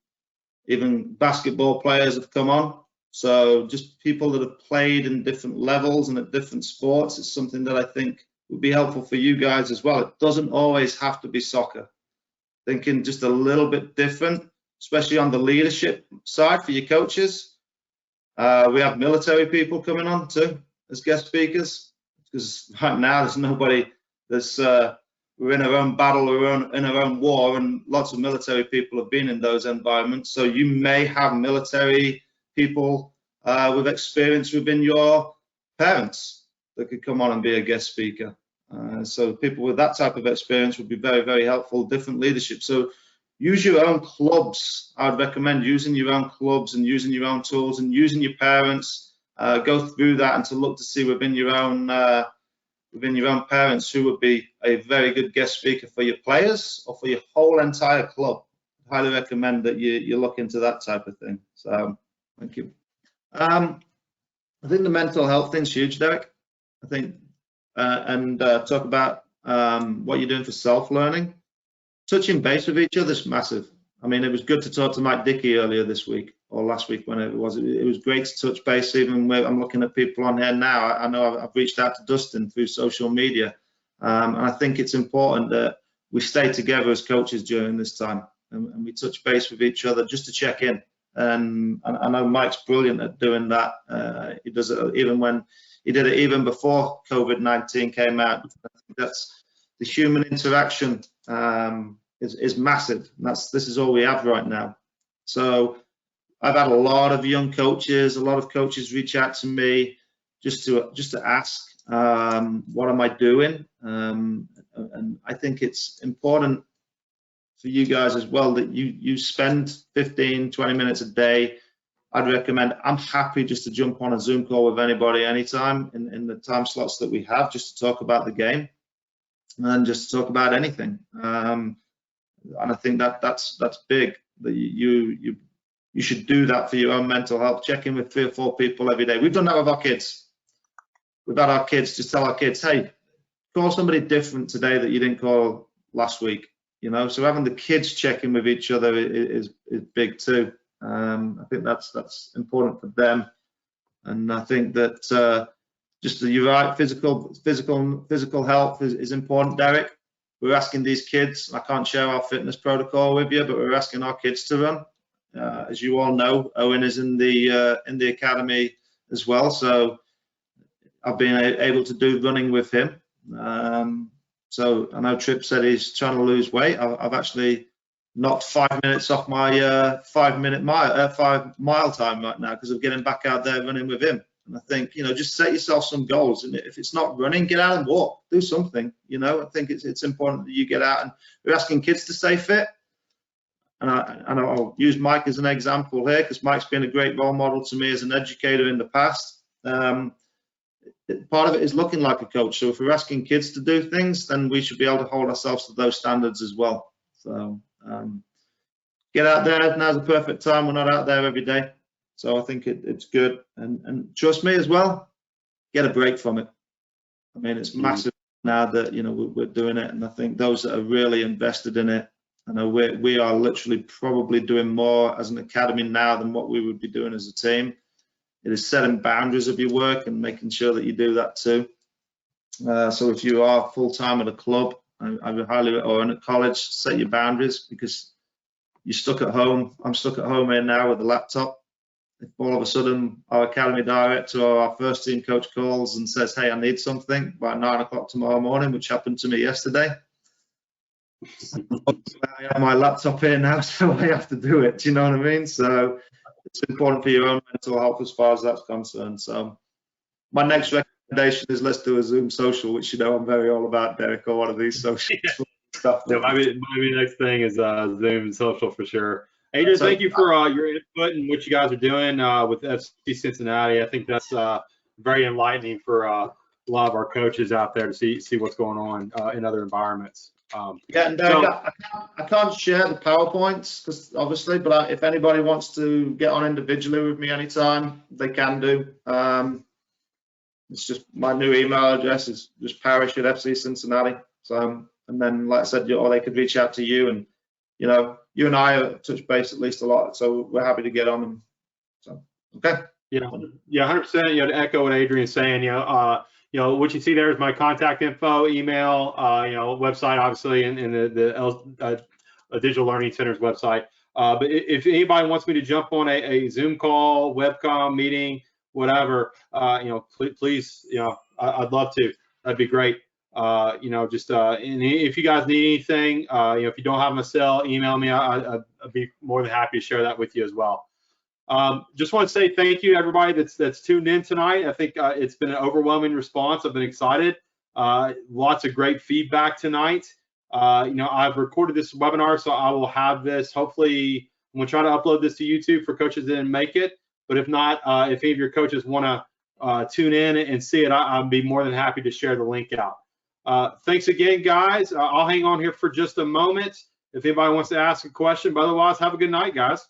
even basketball players have come on. So just people that have played in different levels and at different sports is something that I think would be helpful for you guys as well. It doesn't always have to be soccer. Thinking just a little bit different, especially on the leadership side for your coaches. We have military people coming on too as guest speakers, because right now there's nobody that's we're in our own battle, we're in our own war, and lots of military people have been in those environments. So you may have military people with experience within your parents that could come on and be a guest speaker. So people with that type of experience would be very helpful, different leadership. So use your own clubs. I'd recommend using your own clubs and using your own tools and using your parents. Go through that and to look to see within your own parents who would be a very good guest speaker for your players or for your whole entire club. I highly recommend that you look into that type of thing. So thank you. I think the mental health thing's huge, Derek. I think, talk about what you're doing for self-learning. Touching base with each other is massive. I mean, it was good to talk to Mike Dickey earlier this week or last week, when it was great to touch base. Even where I'm looking at people on here now, I know I've reached out to Dustin through social media, and I think it's important that we stay together as coaches during this time, and we touch base with each other just to check in. And I know Mike's brilliant at doing that. He does it even before COVID-19 came out. I think that's the human interaction is massive. And this is all we have right now. So I've had a lot of young coaches, a lot of coaches reach out to me just to ask, what am I doing? And I think it's important for you guys as well that you spend 15, 20 minutes a day. I'd recommend, I'm happy just to jump on a Zoom call with anybody anytime in the time slots that we have, just to talk about the game and just to talk about anything. And I think that's big, that you should do that for your own mental health. Check in with 3 or 4 people every day. We've done that with our kids. We've had our kids just tell our kids, hey, call somebody different today that you didn't call last week. You know, so having the kids check in with each other is big too. I think that's important for them, and I think that you're right. Physical health is important, Derek. We're asking these kids. I can't share our fitness protocol with you, but we're asking our kids to run. As you all know, Owen is in the academy as well, so I've been able to do running with him. So I know Tripp said he's trying to lose weight. I've actually knocked 5 minutes off my 5 mile time right now because of getting back out there running with him. And I think, you know, just set yourself some goals. And if it's not running, get out and walk, do something. You know, I think it's important that you get out. And we're asking kids to stay fit. And I'll use Mike as an example here because Mike's been a great role model to me as an educator in the past. Part of it is looking like a coach. So if we're asking kids to do things, then we should be able to hold ourselves to those standards as well. So get out there. Now's the perfect time. We're not out there every day. So I think it's good. And trust me as well, get a break from it. I mean, it's massive now that, you know, we're doing it. And I think those that are really invested in it, I know we are literally probably doing more as an academy now than what we would be doing as a team. It is setting boundaries of your work and making sure that you do that too. So if you are full-time at a club, I would highly, or in a college, set your boundaries because you're stuck at home. I'm stuck at home here now with the laptop. If all of a sudden our academy director or our first team coach calls and says, hey, I need something by 9 o'clock tomorrow morning, which happened to me yesterday, I have my laptop here now, so I have to do it. Do you know what I mean? So it's important for your own mental health as far as that's concerned. So my next recommendation is let's do a Zoom social, which you know I'm very all about, Derek, or one of these social stuff. Yeah, my next thing is Zoom social for sure. Adrian, thank you for your input and what you guys are doing with FC Cincinnati. I think that's very enlightening for a lot of our coaches out there to see what's going on in other environments. Yeah, and Derek, I can't share the PowerPoints because obviously, but if anybody wants to get on individually with me anytime, they can do. It's just my new email address is just parish@FC Cincinnati. So, and then like I said, or they could reach out to you, and you know, you and I touch base at least a lot, so we're happy to get on them. So, okay. Yeah, 100%. You know, to echo what Adrian's saying, you know, what you see there is my contact info, email, you know, website, obviously, and the Digital Learning Center's website. But if anybody wants me to jump on a Zoom call, webcam meeting, whatever, you know, please, you know, I'd love to. That'd be great. You know, just and if you guys need anything, you know, if you don't have my cell, email me. I'd be more than happy to share that with you as well. Just want to say thank you to everybody that's tuned in tonight. I think it's been an overwhelming response. I've been excited. Lots of great feedback tonight. You know, I've recorded this webinar, so I will have this. Hopefully, I'm going to try to upload this to YouTube for coaches that didn't make it. But if not, if any of your coaches want to tune in and see it, I'll be more than happy to share the link out. Thanks again, guys. I'll hang on here for just a moment if anybody wants to ask a question. But otherwise, have a good night, guys.